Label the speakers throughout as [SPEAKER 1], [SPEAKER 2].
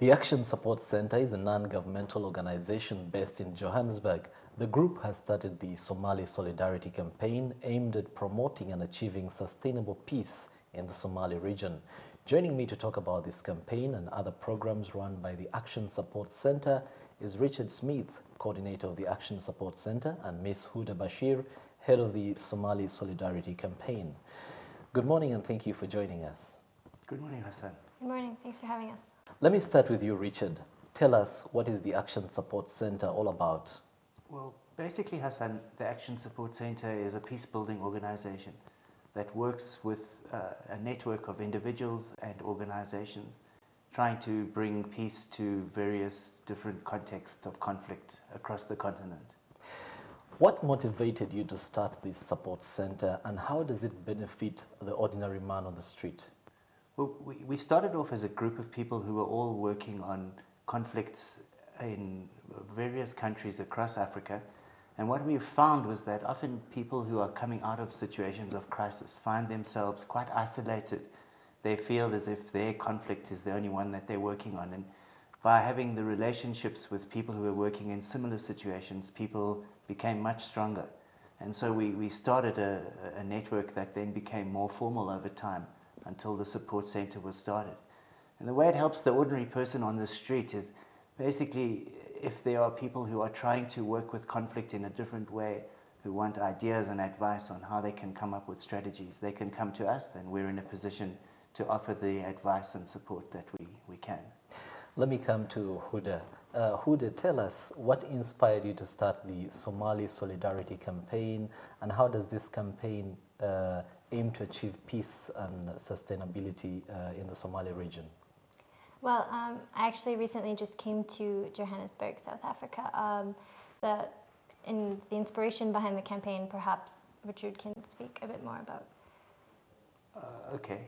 [SPEAKER 1] The Action Support Center is a non-governmental organization based in Johannesburg. The group has started the Somali Solidarity Campaign aimed at promoting and achieving sustainable peace in the Somali region. Joining me to talk about this campaign and other programs run by the Action Support Center is Richard Smith, coordinator of the Action Support Center, and Miss Huda Bashir, head of the Somali Solidarity Campaign. Good morning and thank you for joining us.
[SPEAKER 2] Good morning, Hassan.
[SPEAKER 3] Good morning. Thanks for having us.
[SPEAKER 1] Let me start with you, Richard. Tell us, what is the Action Support Center all about?
[SPEAKER 2] Well, basically, Hassan, the Action Support Center is a peace-building organization that works with a network of individuals and organizations trying to bring peace to various different contexts of conflict across the continent.
[SPEAKER 1] What motivated you to start this support center, and how does it benefit the ordinary man on the street?
[SPEAKER 2] Well, we started off as a group of people who were all working on conflicts in various countries across Africa. And what we found was that often people who are coming out of situations of crisis find themselves quite isolated. They feel as if their conflict is the only one that they're working on. And by having the relationships with people who are working in similar situations, people became much stronger. And so we started a network that then became more formal over time, until the support center was started. And the way it helps the ordinary person on the street is basically if there are people who are trying to work with conflict in a different way, who want ideas and advice on how they can come up with strategies, they can come to us and we're in a position to offer the advice and support that we can.
[SPEAKER 1] Let me come to Huda. Huda, tell us what inspired you to start the Somali Solidarity Campaign, and how does this campaign aim to achieve peace and sustainability in the Somali region?
[SPEAKER 3] Well, I actually recently just came to Johannesburg, South Africa. The inspiration behind the campaign, perhaps Richard can speak a bit more about.
[SPEAKER 2] Okay,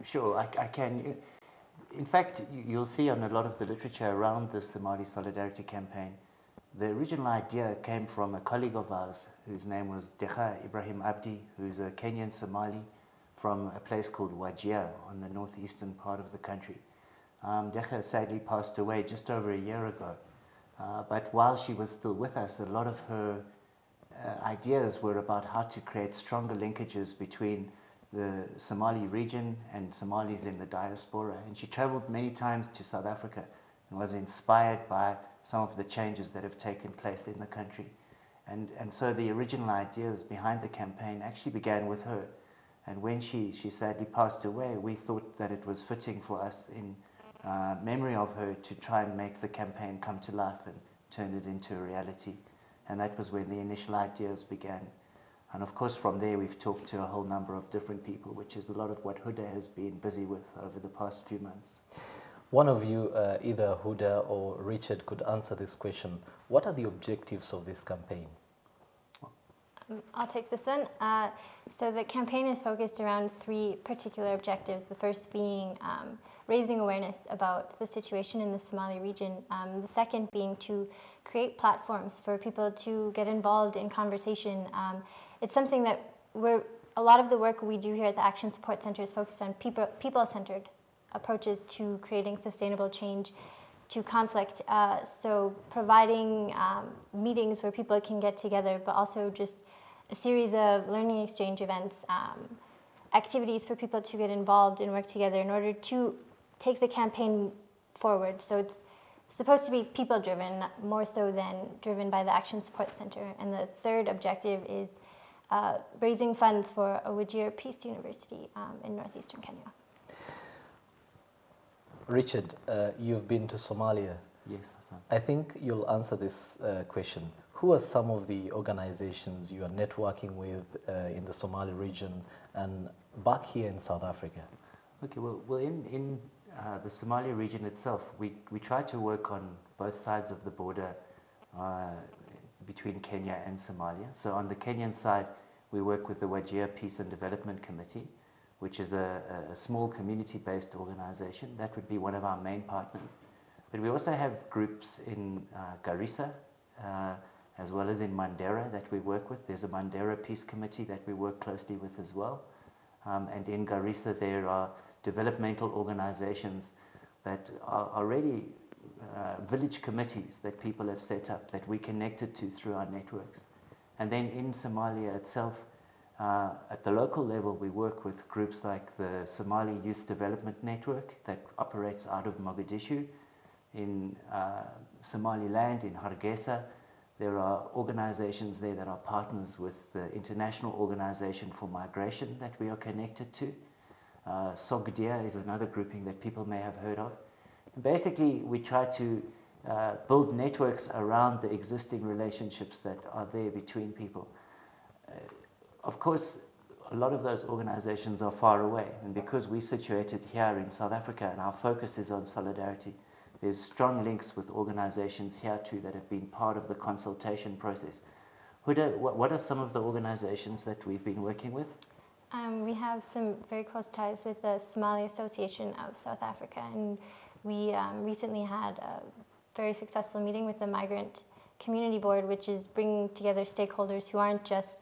[SPEAKER 2] sure, I can. In fact, you'll see on a lot of the literature around the Somali Solidarity Campaign, the original idea came from a colleague of ours whose name was Dekha Ibrahim Abdi, who's a Kenyan Somali from a place called Wajir on the northeastern part of the country. Dekha sadly passed away just over a year ago, but while she was still with us, a lot of her ideas were about how to create stronger linkages between the Somali region and Somalis in the diaspora. And she traveled many times to South Africa and was inspired by some of the changes that have taken place in the country. And so the original ideas behind the campaign actually began with her. And when she sadly passed away, we thought that it was fitting for us in memory of her to try and make the campaign come to life and turn it into a reality. And that was when the initial ideas began. And of course, from there, we've talked to a whole number of different people, which is a lot of what Huda has been busy with over the past few months.
[SPEAKER 1] One of you, either Huda or Richard, could answer this question. What are the objectives of this campaign?
[SPEAKER 3] I'll take this one. So the campaign is focused around three particular objectives. The first being raising awareness about the situation in the Somali region. The second being to create platforms for people to get involved in conversation. It's something that a lot of the work we do here at the Action Support Center is focused on people-centered approaches to creating sustainable change to conflict. So providing meetings where people can get together, but also just a series of learning exchange events, activities for people to get involved and work together in order to take the campaign forward. So it's supposed to be people-driven, more so than driven by the Action Support Center. And the third objective is raising funds for Wajir Peace University in northeastern Kenya.
[SPEAKER 1] Richard, you've been to Somalia.
[SPEAKER 2] Yes, Hassan.
[SPEAKER 1] I think you'll answer this question. Who are some of the organizations you are networking with in the Somali region and back here in South Africa?
[SPEAKER 2] Okay, well in the Somali region itself, we try to work on both sides of the border between Kenya and Somalia. So on the Kenyan side, we work with the Wajir Peace and Development Committee, which is a small community-based organization. That would be one of our main partners. But we also have groups in Garissa, as well as in Mandera that we work with. There's a Mandera Peace Committee that we work closely with as well. And in Garissa, there are developmental organizations that are already village committees that people have set up that we connected to through our networks. And then in Somalia itself, at the local level, we work with groups like the Somali Youth Development Network that operates out of Mogadishu. In Somaliland, in Hargeisa, there are organizations there that are partners with the International Organization for Migration that we are connected to. SOGDIA is another grouping that people may have heard of. And basically, we try to build networks around the existing relationships that are there between people. Of course, a lot of those organizations are far away, and because we're situated here in South Africa and our focus is on solidarity, there's strong links with organizations here too that have been part of the consultation process. Huda, what are some of the organizations that we've been working with?
[SPEAKER 3] We have some very close ties with the Somali Association of South Africa, and we recently had a very successful meeting with the Migrant Community Board, which is bringing together stakeholders who aren't just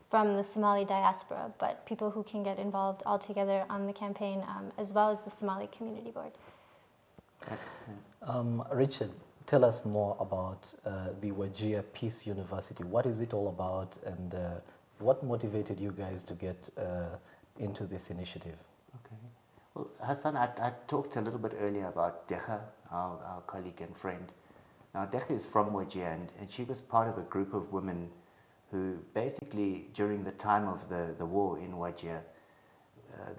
[SPEAKER 3] from the Somali diaspora, but people who can get involved all together on the campaign, as well as the Somali Community Board.
[SPEAKER 1] Richard, tell us more about the Wajir Peace University. What is it all about, and what motivated you guys to get into this initiative?
[SPEAKER 2] Okay. Well, Hassan, I talked a little bit earlier about Dekha, our colleague and friend. Now, Dekha is from Wajir, and she was part of a group of women who basically, during the time of the war in Wajir,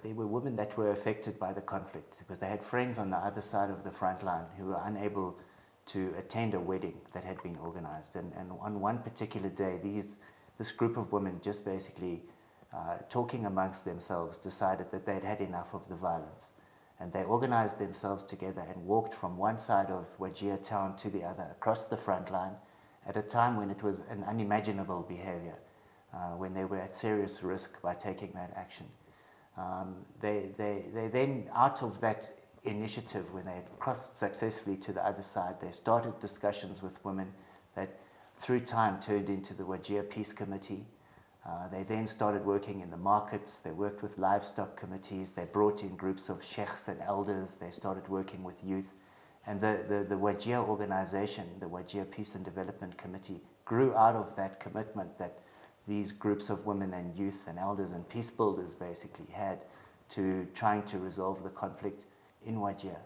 [SPEAKER 2] they were women that were affected by the conflict because they had friends on the other side of the front line who were unable to attend a wedding that had been organized. And on one particular day, this group of women just basically talking amongst themselves decided that they'd had enough of the violence. And they organized themselves together and walked from one side of Wajir town to the other, across the front line, at a time when it was an unimaginable behavior, when they were at serious risk by taking that action. They then, out of that initiative, when they had crossed successfully to the other side, they started discussions with women that through time turned into the Wajir Peace Committee. They then started working in the markets, they worked with livestock committees, they brought in groups of sheikhs and elders, they started working with youth. And the Wajir organization, the Wajir Peace and Development Committee, grew out of that commitment that these groups of women and youth and elders and peace builders basically had to trying to resolve the conflict in Wajir.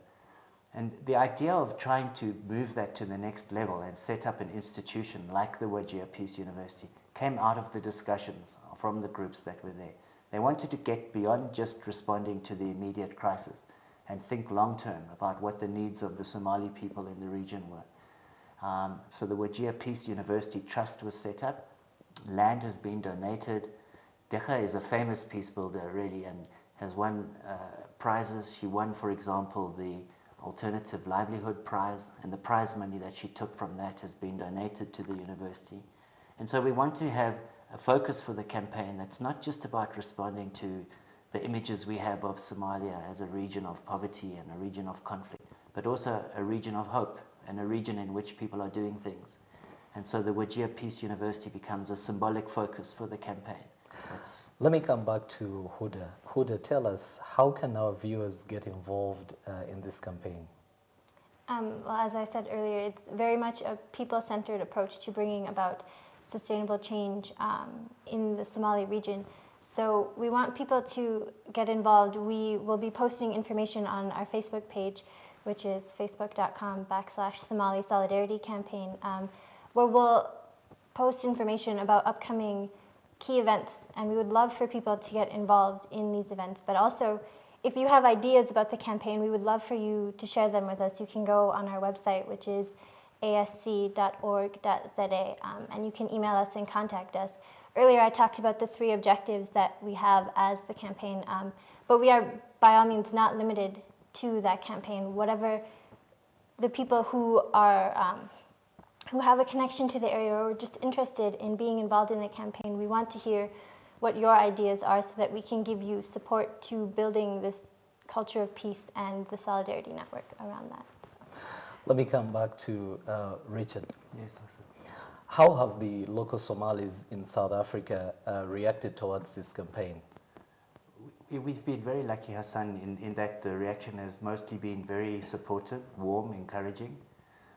[SPEAKER 2] And the idea of trying to move that to the next level and set up an institution like the Wajir Peace University came out of the discussions from the groups that were there. They wanted to get beyond just responding to the immediate crisis and think long-term about what the needs of the Somali people in the region were. So the Wajir Peace University Trust was set up. Land has been donated. Dekha is a famous peace builder, really, and has won prizes. She won, for example, the Alternative Livelihood Prize, and the prize money that she took from that has been donated to the university. And so we want to have a focus for the campaign that's not just about responding to the images we have of Somalia as a region of poverty and a region of conflict, but also a region of hope and a region in which people are doing things. And so the Wajir Peace University becomes a symbolic focus for the campaign.
[SPEAKER 1] Let me come back to Huda. Huda, tell us, how can our viewers get involved in this campaign?
[SPEAKER 3] Well, as I said earlier, it's very much a people-centered approach to bringing about sustainable change in the Somali region. So we want people to get involved. We will be posting information on our Facebook page, which is facebook.com/Somali Solidarity Campaign, where we'll post information about upcoming key events, and we would love for people to get involved in these events. But also, if you have ideas about the campaign, we would love for you to share them with us. You can go on our website, which is asc.org.za, and you can email us and contact us. Earlier, I talked about the 3 objectives that we have as the campaign, but we are, by all means, not limited to that campaign. Whatever the people who are who have a connection to the area or just interested in being involved in the campaign, we want to hear what your ideas are so that we can give you support to building this culture of peace and the solidarity network around that. So.
[SPEAKER 1] Let me come back to Richard.
[SPEAKER 2] Yes, Hassan.
[SPEAKER 1] How have the local Somalis in South Africa reacted towards this campaign?
[SPEAKER 2] We've been very lucky, Hassan, in that the reaction has mostly been very supportive, warm, encouraging.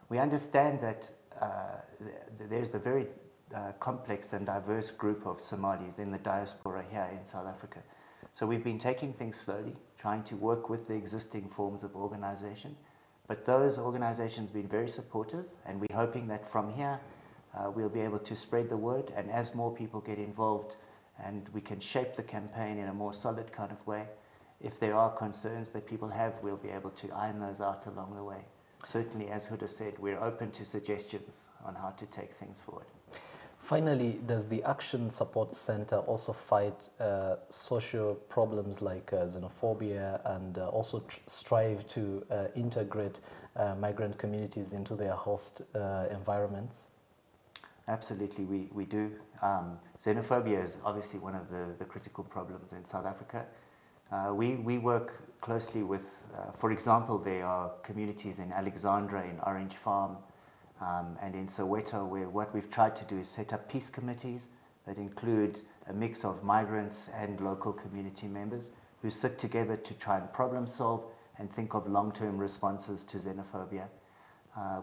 [SPEAKER 2] We understand that there's a very complex and diverse group of Somalis in the diaspora here in South Africa. So we've been taking things slowly, trying to work with the existing forms of organization. But those organizations have been very supportive, and we're hoping that from here we'll be able to spread the word, and as more people get involved and we can shape the campaign in a more solid kind of way, if there are concerns that people have, we'll be able to iron those out along the way. Certainly, as Huda said, we're open to suggestions on how to take things forward.
[SPEAKER 1] Finally, does the Action Support Center also fight social problems like xenophobia and also strive to integrate migrant communities into their host environments?
[SPEAKER 2] Absolutely, we do. Xenophobia is obviously one of the critical problems in South Africa. We work closely with, for example, there are communities in Alexandra, in Orange Farm, and in Soweto, where what we've tried to do is set up peace committees that include a mix of migrants and local community members who sit together to try and problem solve and think of long-term responses to xenophobia.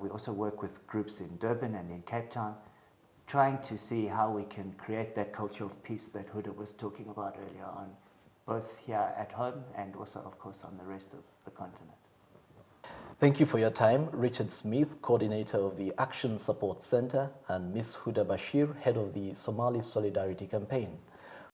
[SPEAKER 2] We also work with groups in Durban and in Cape Town, trying to see how we can create that culture of peace that Huda was talking about earlier on, both here at home and also, of course, on the rest of the continent.
[SPEAKER 1] Thank you for your time, Richard Smith, coordinator of the Action Support Center, and Miss Huda Bashir, head of the Somali Solidarity Campaign.